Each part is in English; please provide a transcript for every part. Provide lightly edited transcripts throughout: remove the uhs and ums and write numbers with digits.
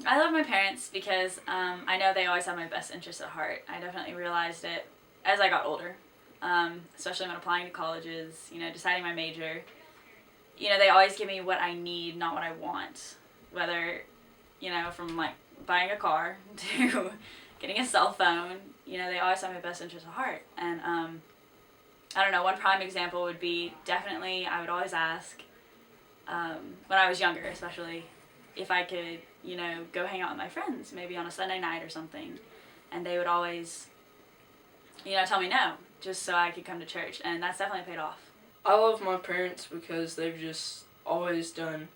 I love my parents because I know they always have my best interests at heart. I definitely realized it as I got older, especially when applying to colleges, deciding my major. They always give me what I need, not what I want. Whether, from like buying a car to getting a cell phone, they always have my best interests at heart. And I don't know, one prime example would be definitely I would always ask, when I was younger especially, if I could, go hang out with my friends, maybe on a Sunday night or something. And they would always, tell me no, just so I could come to church. And that's definitely paid off. I love my parents because they've just always done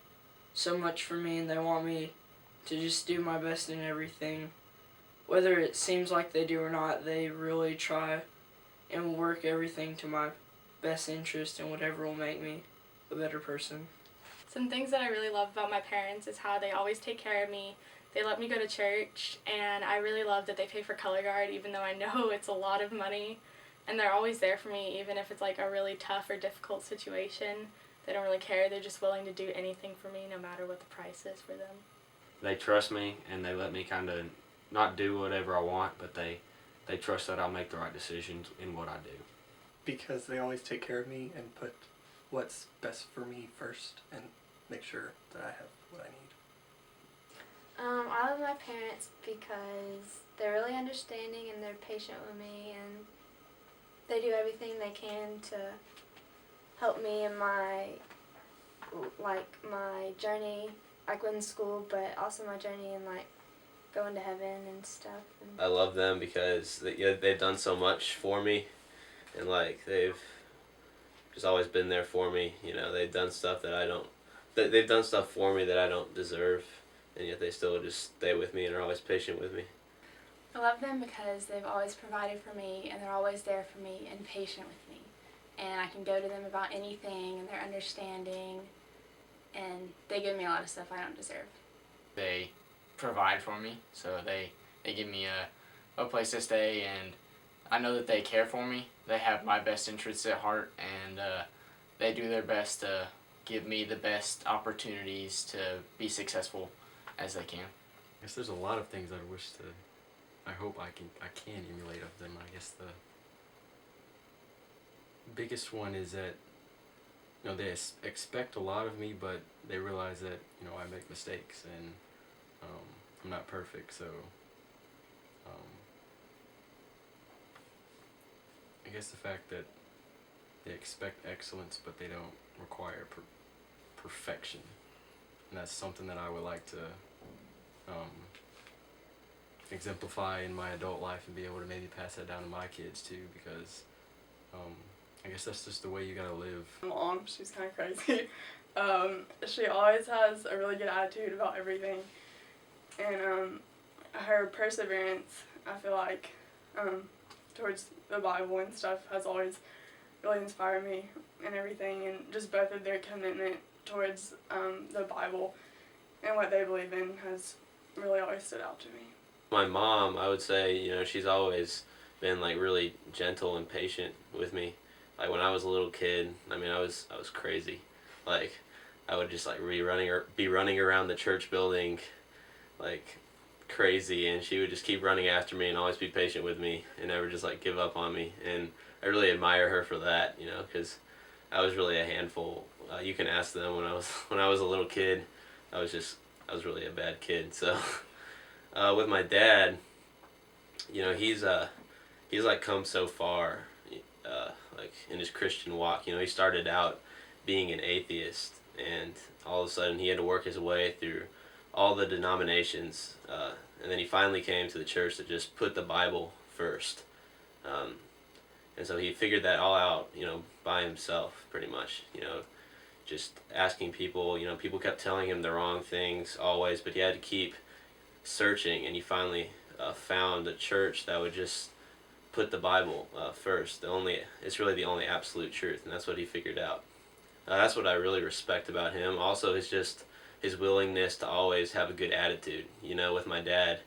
so much for me, and they want me to just do my best in everything. Whether it seems like they do or not, they really try and work everything to my best interest and whatever will make me a better person. Some things that I really love about my parents is how they always take care of me. They let me go to church, and I really love that they pay for color guard, even though I know it's a lot of money. And they're always there for me, even if it's like a really tough or difficult situation. They don't really care. They're just willing to do anything for me, no matter what the price is for them. They trust me, and they let me kind of not do whatever I want, but they trust that I'll make the right decisions in what I do. Because they always take care of me and put what's best for me first and make sure that I have what I need. I love my parents because they're really understanding and they're patient with me, and they do everything they can to help me in my journey, like in school, but also my journey in going to heaven and stuff. I love them because they've done so much for me, and they've just always been there for me. They've done stuff that I don't. They've done stuff for me that I don't deserve, and yet they still just stay with me and are always patient with me. I love them because they've always provided for me, and they're always there for me and patient with me. And I can go to them about anything, and they're understanding, and they give me a lot of stuff I don't deserve. They provide for me, so they give me a place to stay, and I know that they care for me. They have my best interests at heart, and they do their best to give me the best opportunities to be successful as they can. I guess there's a lot of things I hope I can emulate of them. I guess the biggest one is that they expect a lot of me, but they realize that I make mistakes and I'm not perfect. So I guess the fact that they expect excellence, but they don't require perfection, and that's something that I would like to exemplify in my adult life and be able to maybe pass that down to my kids too, because I guess that's just the way you gotta live. My mom, she's kind of crazy. She always has a really good attitude about everything, and her perseverance, I feel like, towards the Bible and stuff has always really inspired me and everything, and just both of their commitment towards the Bible and what they believe in has really always stood out to me. My mom, I would say, she's always been really gentle and patient with me. When I was a little kid, I was crazy. I would just be running around the church building crazy, and she would just keep running after me and always be patient with me and never just give up on me. And I really admire her for that, because I was really a handful. You can ask them when I was a little kid. I was really a bad kid. So with my dad, he's come so far in his Christian walk. He started out being an atheist, and all of a sudden he had to work his way through all the denominations, and then he finally came to the church that just put the Bible first. And so he figured that all out, by himself, pretty much. Just asking people. People kept telling him the wrong things always, but he had to keep searching, and he finally found a church that would just put the Bible first. It's really the only absolute truth, and that's what he figured out. That's what I really respect about him. Also, is just his willingness to always have a good attitude. With my dad,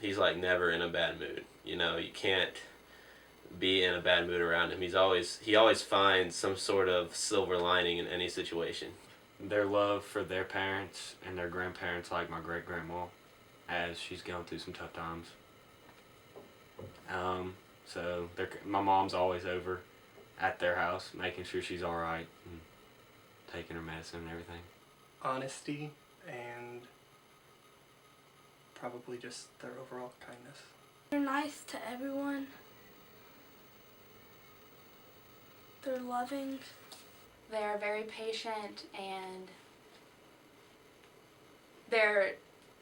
he's never in a bad mood. You can't be in a bad mood around him. He always finds some sort of silver lining in any situation. their love for their parents and their grandparents, like my great grandma, as she's going through some tough times. So my mom's always over at their house, making sure she's all right and taking her medicine and everything. Honesty and probably just their overall kindness. They're nice to everyone. They're loving. They are very patient, and they're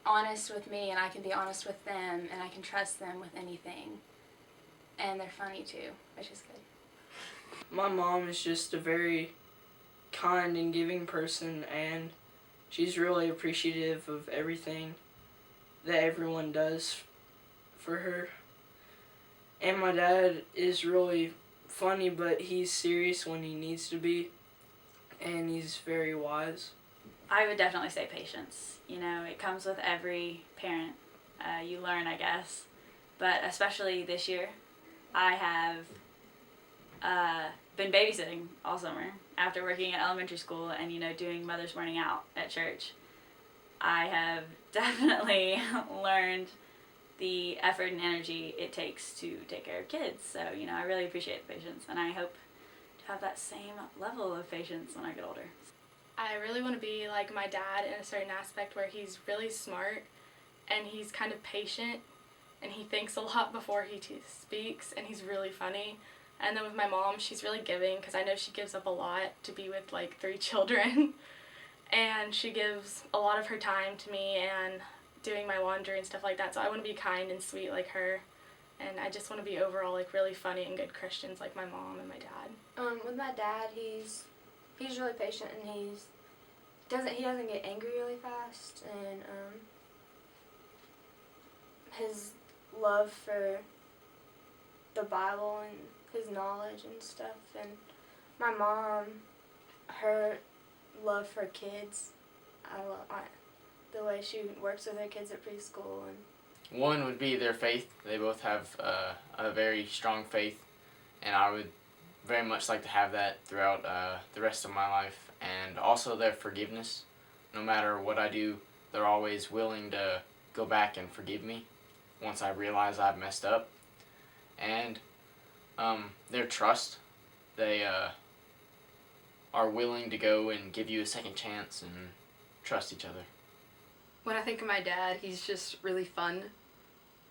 honest with me, and I can be honest with them, and I can trust them with anything. And they're funny too, which is good. My mom is just a very kind and giving person, and she's really appreciative of everything that everyone does for her. And my dad is really funny, but he's serious when he needs to be, and he's very wise. I would definitely say patience. You know, it comes with every parent. You learn, I guess. But especially this year, I have been babysitting all summer after working at elementary school and, you know, doing Mother's Morning Out at church. I have definitely learned the effort and energy it takes to take care of kids. So, you know, I really appreciate the patience, and I hope to have that same level of patience when I get older. I really want to be like my dad in a certain aspect where he's really smart and he's kind of patient and he thinks a lot before he speaks, and he's really funny. And then with my mom, she's really giving, because I know she gives up a lot to be with like 3 children. And she gives a lot of her time to me and doing my laundry and stuff like that. So I want to be kind and sweet like her. And I just want to be overall like really funny and good Christians like my mom and my dad. With my dad, he's really patient, and he doesn't get angry really fast, and his love for the Bible and his knowledge and stuff. And my mom, her love for kids, the way she works with her kids at preschool. And One would be their faith. They both have a very strong faith, and I would very much like to have that throughout the rest of my life. And also their forgiveness. No matter what I do, they're always willing to go back and forgive me once I realize I've messed up. And their trust. They are willing to go and give you a second chance and trust each other. When I think of my dad, he's just really fun,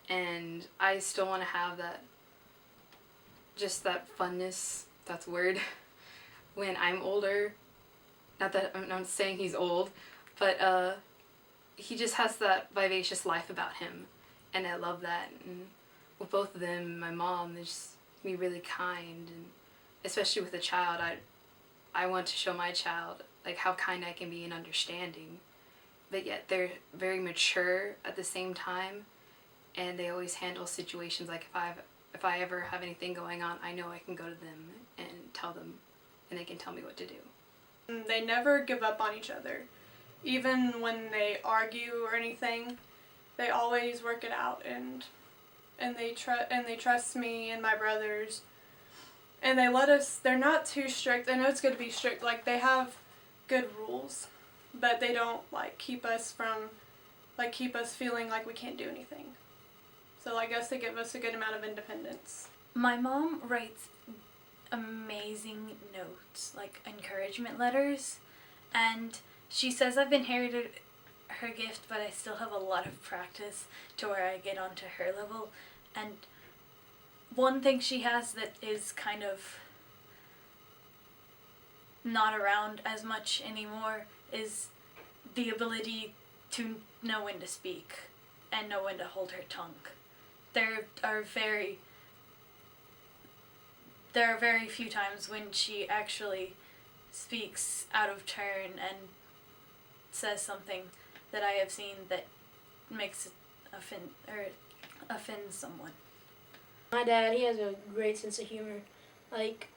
and I still want to have that funness, that's a word, when I'm older. Not that I'm not saying he's old, but he just has that vivacious life about him, and I love that. And with both of them, my mom, they just be really kind, and especially with a child, I want to show my child like how kind I can be and understanding, but yet they're very mature at the same time, and they always handle situations like if I ever have anything going on, I know I can go to them and tell them, and they can tell me what to do. They never give up on each other. Even when they argue or anything, they always work it out, and they trust me and my brothers. And they're not too strict. I know it's good to be strict. Like, they have good rules, but they don't keep us feeling like we can't do anything. So I guess they give us a good amount of independence. My mom writes amazing notes, like encouragement letters, and she says I've inherited her gift, but I still have a lot of practice to where I get onto her level. And one thing she has that is kind of not around as much anymore is the ability to know when to speak and know when to hold her tongue. There are very few times when she actually speaks out of turn and says something that I have seen that makes it offends someone. My dad, he has a great sense of humor. Like,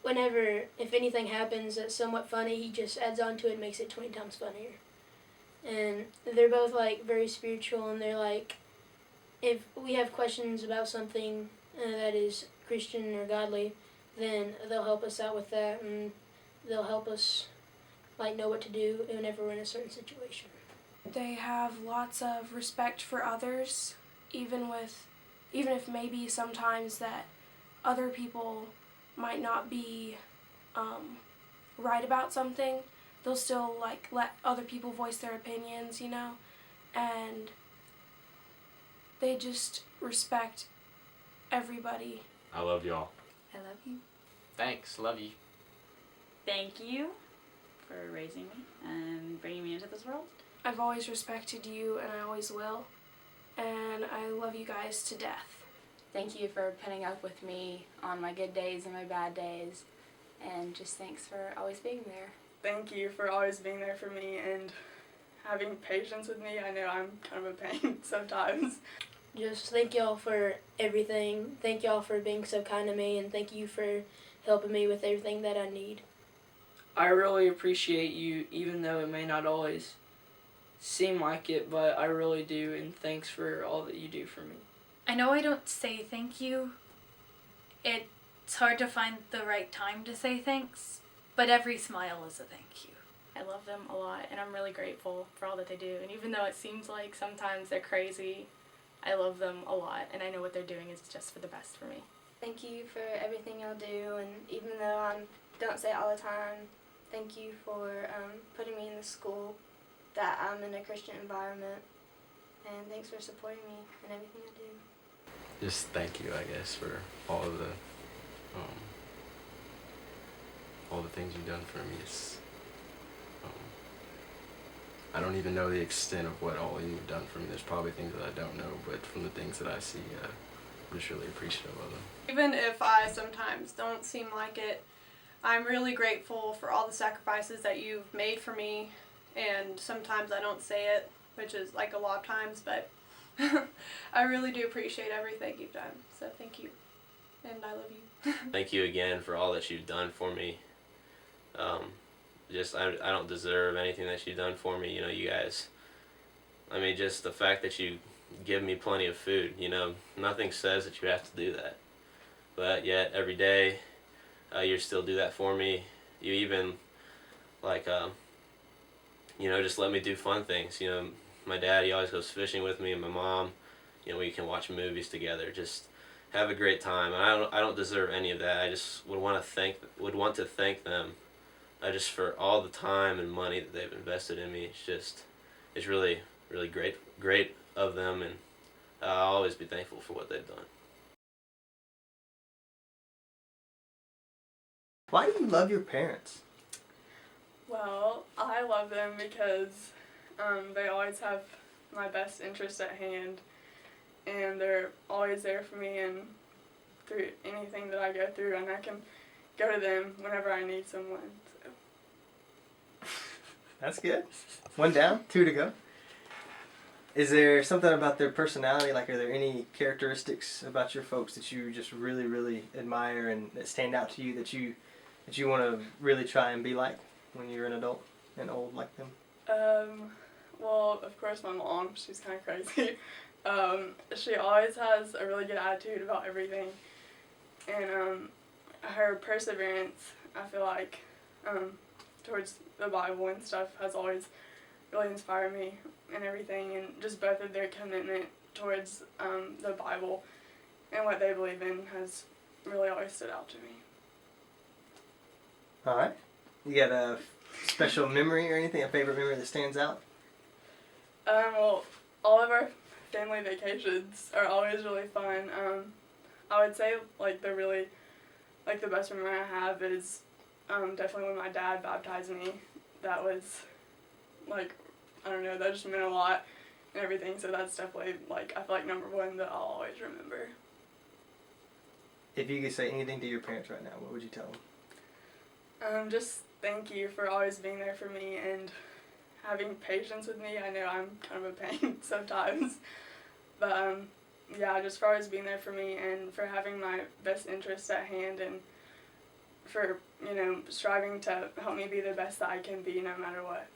if anything happens that's somewhat funny, he just adds on to it and makes it 20 times funnier. And they're both, very spiritual, and they're if we have questions about something that is Christian or godly, then they'll help us out with that, and they'll help us like know what to do whenever we're in a certain situation. They have lots of respect for others, even if maybe sometimes that other people might not be right about something, they'll still like let other people voice their opinions, you know, and they just respect everybody. I love y'all. I love you. Thanks. Love you. Thank you for raising me and bringing me into this world. I've always respected you, and I always will, and I love you guys to death. Thank you for putting up with me on my good days and my bad days, and just thanks for always being there. Thank you for always being there for me and having patience with me. I know I'm kind of a pain sometimes. Just thank y'all for everything. Thank y'all for being so kind to me, and thank you for helping me with everything that I need. I really appreciate you, even though it may not always seem like it, but I really do, and thanks for all that you do for me. I know I don't say thank you. It's hard to find the right time to say thanks, but every smile is a thank you. I love them a lot, and I'm really grateful for all that they do. And even though it seems like sometimes they're crazy, I love them a lot, and I know what they're doing is just for the best for me. Thank you for everything y'all do, and even though I don't say it all the time, thank you for putting me in the school, that I'm in a Christian environment, and thanks for supporting me in everything I do. Just thank you, I guess, for all of the things you've done for me. It's I don't even know the extent of what all you've done for me. There's probably things that I don't know, but from the things that I see, I'm just really appreciative of them. Even if I sometimes don't seem like it, I'm really grateful for all the sacrifices that you've made for me, and sometimes I don't say it, which is like a lot of times, but I really do appreciate everything you've done, so thank you, and I love you. Thank you again for all that you've done for me. I don't deserve anything that you've done for me, you know, you guys. I mean, just the fact that you give me plenty of food, you know, nothing says that you have to do that. But yet, every day, you still do that for me. You even, like, you know, just let me do fun things. You know, my dad, he always goes fishing with me, and my mom, you know, we can watch movies together, just have a great time. And I don't deserve any of that. I just would want to thank them just for all the time and money that they've invested in me. It's really, really great of them, and I'll always be thankful for what they've done. Why do you love your parents? Well, I love them because they always have my best interest at hand, and they're always there for me and through anything that I go through, and I can go to them whenever I need someone. So. That's good. 1 down, 2 to go. Is there something about their personality, like are there any characteristics about your folks that you just really, really admire and that stand out to you that you want to really try and be like when you're an adult and old like them? Well, of course my mom, she's kind of crazy. She always has a really good attitude about everything, and her perseverance, I feel like, towards the Bible and stuff has always really inspired me and everything, and just both of their commitment towards the Bible and what they believe in has really always stood out to me. All right. You got a special memory or anything, a favorite memory that stands out? Well, all of our family vacations are always really fun. I would say like the best memory I have is definitely when my dad baptized me. That was like, I don't know, that just meant a lot and everything, so that's definitely like, I feel like number one that I'll always remember. If you could say anything to your parents right now, what would you tell them? Just thank you for always being there for me and having patience with me. I know I'm kind of a pain sometimes, but yeah, just for always being there for me and for having my best interests at hand and for, you know, striving to help me be the best that I can be no matter what.